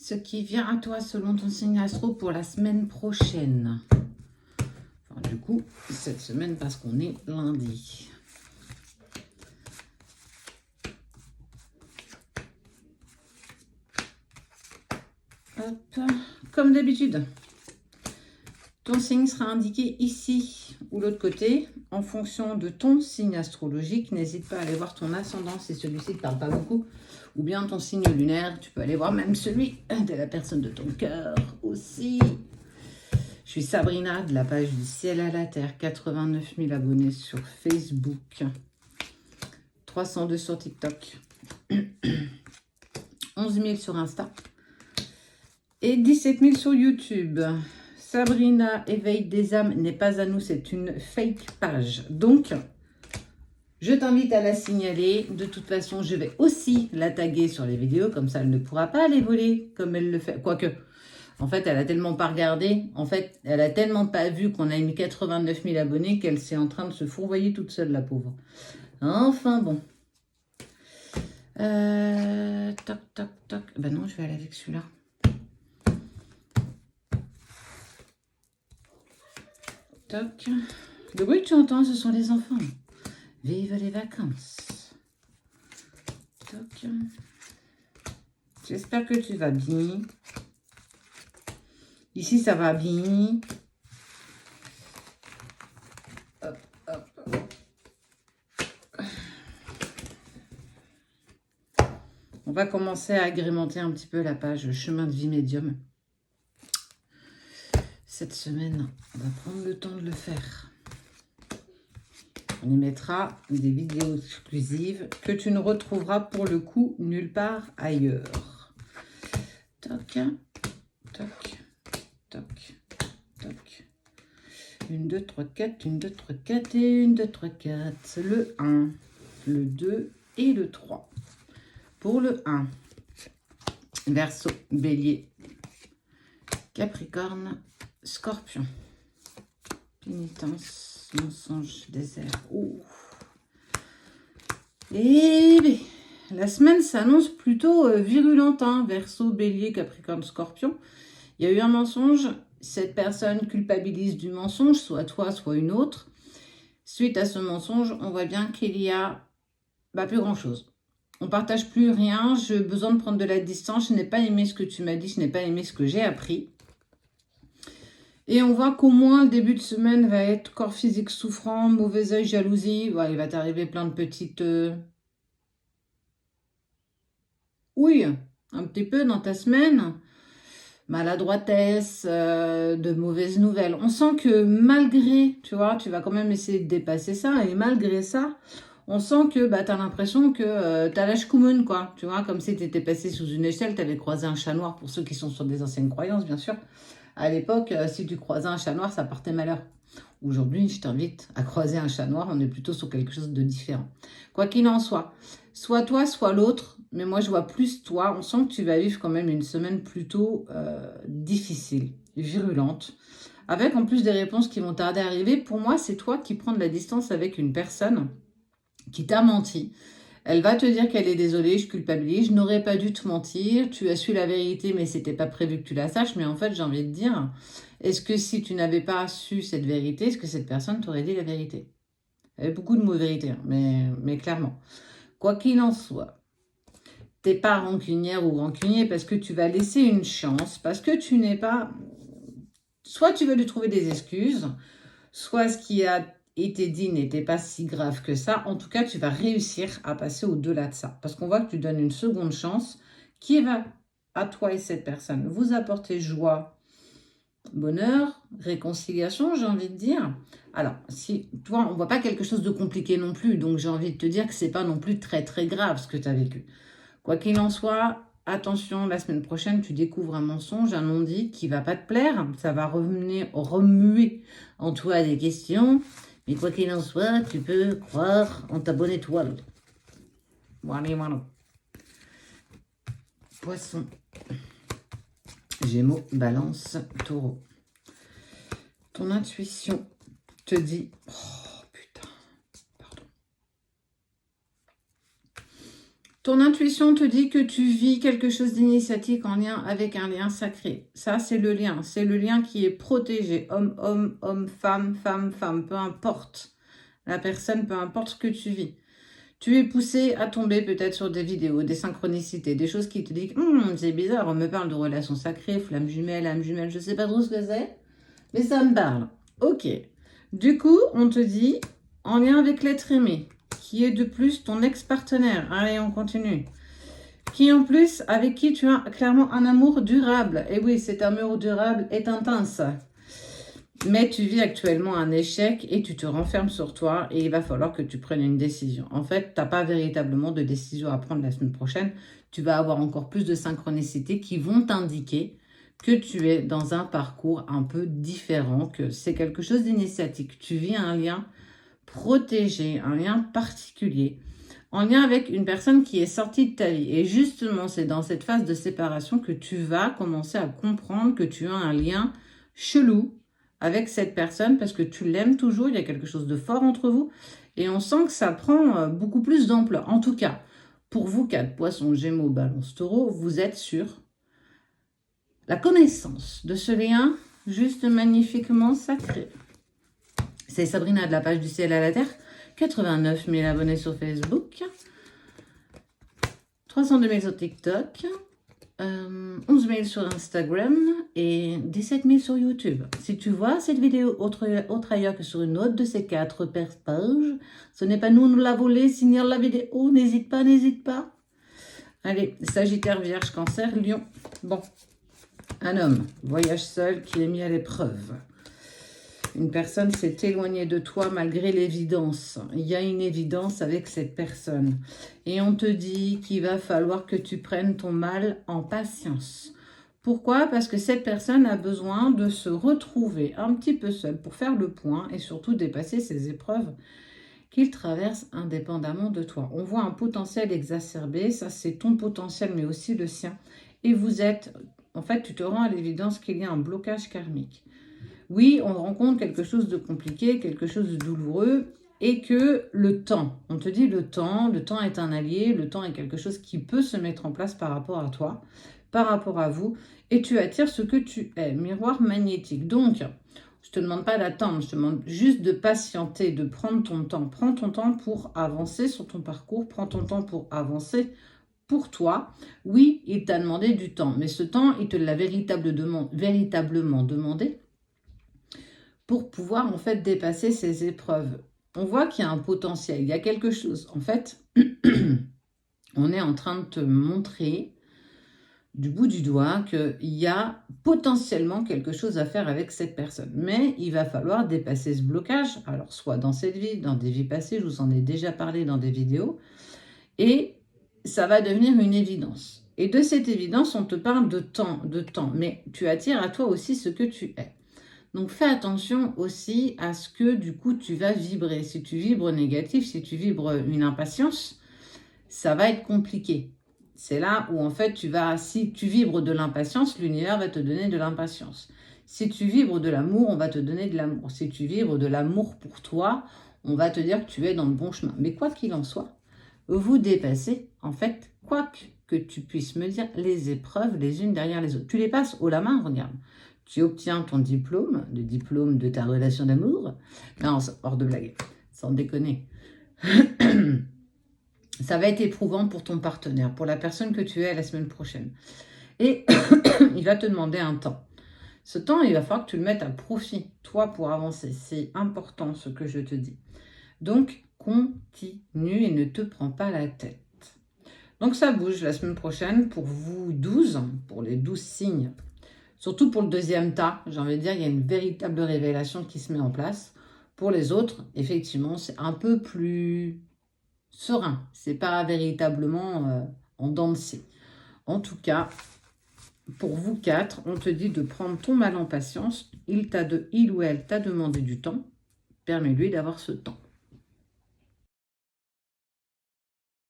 ce qui vient à toi selon ton signe astro pour la semaine prochaine. Enfin, du coup, cette semaine parce qu'on est lundi. Hop. Comme d'habitude, ton signe sera indiqué ici ou l'autre côté en fonction de ton signe astrologique. N'hésite pas à aller voir ton ascendant si celui-ci ne te parle pas beaucoup. Ou bien ton signe lunaire, tu peux aller voir même celui de la personne de ton cœur aussi. Je suis Sabrina de la page du ciel à la terre, 89 000 abonnés sur Facebook, 302 sur TikTok, 11 000 sur Insta et 17 000 sur YouTube. Sabrina, éveil des âmes n'est pas à nous, c'est une fake page. Donc, je t'invite à la signaler. De toute façon, je vais aussi la taguer sur les vidéos, comme ça elle ne pourra pas les voler comme elle le fait. Quoique, en fait, elle a tellement pas regardé, en fait, elle a tellement pas vu qu'on a mis 89 000 abonnés qu'elle s'est en train de se fourvoyer toute seule, la pauvre. Enfin bon. Toc, toc, toc. Ben non, je vais aller avec celui-là. Toc. Le bruit que tu entends, ce sont les enfants. Vive les vacances. Toc. J'espère que tu vas bien. Ici, ça va bien. Hop, hop, hop. On va commencer à agrémenter un petit peu la page chemin de vie médium. Cette semaine, on va prendre le temps de le faire. On y mettra des vidéos exclusives que tu ne retrouveras pour le coup nulle part ailleurs. Toc, toc, toc, toc. 1, 2, 3, 4, 1, 2, 3, 4 et 1, 2, 3, 4. Le 1, le 2 et le 3. Pour le 1, Verseau, Bélier, Capricorne, Scorpion. Pénitence, mensonge, désert. Oh. Et bien, la semaine s'annonce plutôt virulente, hein. Verseau, Bélier, Capricorne, Scorpion. Il y a eu un mensonge. Cette personne culpabilise du mensonge, soit toi, soit une autre. Suite à ce mensonge, on voit bien qu'il y a plus grand-chose. On ne partage plus rien. J'ai besoin de prendre de la distance. Je n'ai pas aimé ce que tu m'as dit. Je n'ai pas aimé ce que j'ai appris. Et on voit qu'au moins le début de semaine va être corps physique souffrant, mauvais œil, jalousie. Ouais, il va t'arriver plein de petites... Oui, un petit peu dans ta semaine. Maladroitesse, de mauvaises nouvelles. On sent que malgré, tu vois, tu vas quand même essayer de dépasser ça. Et malgré ça, on sent que tu as l'impression que tu as l'âge commune, quoi. Tu vois, comme si tu étais passé sous une échelle, tu avais croisé un chat noir, pour ceux qui sont sur des anciennes croyances, bien sûr. À l'époque, si tu croisais un chat noir, ça portait malheur. Aujourd'hui, je t'invite à croiser un chat noir. On est plutôt sur quelque chose de différent. Quoi qu'il en soit toi, soit l'autre. Mais moi, je vois plus toi. On sent que tu vas vivre quand même une semaine plutôt difficile, virulente. Avec en plus des réponses qui vont tarder à arriver. Pour moi, c'est toi qui prends de la distance avec une personne qui t'a menti. Elle va te dire qu'elle est désolée, je culpabilise, je n'aurais pas dû te mentir, tu as su la vérité, mais c'était pas prévu que tu la saches. Mais en fait, j'ai envie de dire, est-ce que si tu n'avais pas su cette vérité, est-ce que cette personne t'aurait dit la vérité? Il y avait beaucoup de mots vérité, hein, mais clairement. Quoi qu'il en soit, t'es pas rancunière ou rancunier parce que tu vas laisser une chance, parce que tu n'es pas... Soit tu veux lui trouver des excuses, soit ce qui a été dit n'était pas si grave que ça. En tout cas, tu vas réussir à passer au-delà de ça. Parce qu'on voit que tu donnes une seconde chance qui va, à toi et cette personne, vous apporter joie, bonheur, réconciliation, j'ai envie de dire. Alors, si toi, on ne voit pas quelque chose de compliqué non plus. Donc, j'ai envie de te dire que ce n'est pas non plus très, très grave ce que tu as vécu. Quoi qu'il en soit, attention, la semaine prochaine, tu découvres un mensonge, un non-dit qui ne va pas te plaire. Ça va remuer en toi des questions. Mais quoi qu'il en soit, tu peux croire en ta bonne étoile. Voilà. Poisson. Gémeaux, Balance, Taureau. Ton intuition te dit... Oh, putain. Pardon. Ton intuition te dit que tu vis quelque chose d'initiatique en lien avec un lien sacré. Ça, c'est le lien. C'est le lien qui est protégé. Homme, homme, homme, femme, femme, femme. Peu importe la personne, peu importe ce que tu vis. Tu es poussé à tomber peut-être sur des vidéos, des synchronicités, des choses qui te disent c'est bizarre, on me parle de relations sacrées, flamme jumelle, âme jumelle, je ne sais pas trop ce que c'est, mais ça me parle. Ok. Du coup, on te dit, en lien avec l'être aimé, qui est de plus ton ex-partenaire, allez, on continue, qui en plus, avec qui tu as clairement un amour durable. Et oui, cet amour durable est intense. Mais tu vis actuellement un échec et tu te renfermes sur toi et il va falloir que tu prennes une décision. En fait, tu n'as pas véritablement de décision à prendre la semaine prochaine. Tu vas avoir encore plus de synchronicité qui vont t'indiquer que tu es dans un parcours un peu différent, que c'est quelque chose d'initiatique. Tu vis un lien protégé, un lien particulier, en lien avec une personne qui est sortie de ta vie. Et justement, c'est dans cette phase de séparation que tu vas commencer à comprendre que tu as un lien chelou avec cette personne parce que tu l'aimes toujours, il y a quelque chose de fort entre vous et on sent que ça prend beaucoup plus d'ampleur. En tout cas, pour vous 4 poissons, gémeaux, balance, taureau, vous êtes sur la connaissance de ce lien juste magnifiquement sacré. C'est Sabrina de la page du ciel à la terre, 89 000 abonnés sur Facebook, 302 000 sur TikTok, 11 000 sur Instagram et 17 000 sur YouTube. Si tu vois cette vidéo autre ailleurs que sur une autre de ces 4 pages, ce n'est pas nous l'avons volé, signale la vidéo, n'hésite pas, n'hésite pas. Allez, Sagittaire, Vierge, Cancer, Lion. Bon, un homme, voyage seul, qui est mis à l'épreuve. Une personne s'est éloignée de toi malgré l'évidence. Il y a une évidence avec cette personne. Et on te dit qu'il va falloir que tu prennes ton mal en patience. Pourquoi? Parce que cette personne a besoin de se retrouver un petit peu seule pour faire le point et surtout dépasser ces épreuves qu'il traverse indépendamment de toi. On voit un potentiel exacerbé. Ça, c'est ton potentiel, mais aussi le sien. Et vous êtes... En fait, tu te rends à l'évidence qu'il y a un blocage karmique. Oui, on rencontre quelque chose de compliqué, quelque chose de douloureux, et que le temps, on te dit le temps est un allié, le temps est quelque chose qui peut se mettre en place par rapport à toi, par rapport à vous, et tu attires ce que tu es, miroir magnétique. Donc, je ne te demande pas d'attendre, je te demande juste de patienter, de prendre ton temps. Prends ton temps pour avancer sur ton parcours, prends ton temps pour avancer pour toi. Oui, il t'a demandé du temps, mais ce temps, il te l'a véritablement demandé pour pouvoir en fait dépasser ces épreuves. On voit qu'il y a un potentiel, il y a quelque chose. En fait, on est en train de te montrer du bout du doigt qu'il y a potentiellement quelque chose à faire avec cette personne. Mais il va falloir dépasser ce blocage, alors soit dans cette vie, dans des vies passées, je vous en ai déjà parlé dans des vidéos, et ça va devenir une évidence. Et de cette évidence, on te parle de temps, mais tu attires à toi aussi ce que tu es. Donc, fais attention aussi à ce que, du coup, tu vas vibrer. Si tu vibres négatif, si tu vibres une impatience, ça va être compliqué. C'est là où, en fait, si tu vibres de l'impatience, l'univers va te donner de l'impatience. Si tu vibres de l'amour, on va te donner de l'amour. Si tu vibres de l'amour pour toi, on va te dire que tu es dans le bon chemin. Mais quoi qu'il en soit, vous dépassez, en fait, quoi que tu puisses me dire, les épreuves les unes derrière les autres. Tu les passes haut la main, regarde. Tu obtiens ton diplôme, le diplôme de ta relation d'amour. Non, hors de blague, sans déconner. Ça va être éprouvant pour ton partenaire, pour la personne que tu es la semaine prochaine. Et il va te demander un temps. Ce temps, il va falloir que tu le mettes à profit, toi, pour avancer. C'est important ce que je te dis. Donc, continue et ne te prends pas la tête. Donc, ça bouge la semaine prochaine pour vous 12, pour les 12 signes. Surtout pour le deuxième tas, j'ai envie de dire, il y a une véritable révélation qui se met en place. Pour les autres, effectivement, c'est un peu plus serein. C'est pas véritablement en dents de scie. En tout cas, pour vous 4, on te dit de prendre ton mal en patience. Il ou elle t'a demandé du temps. Permets-lui d'avoir ce temps.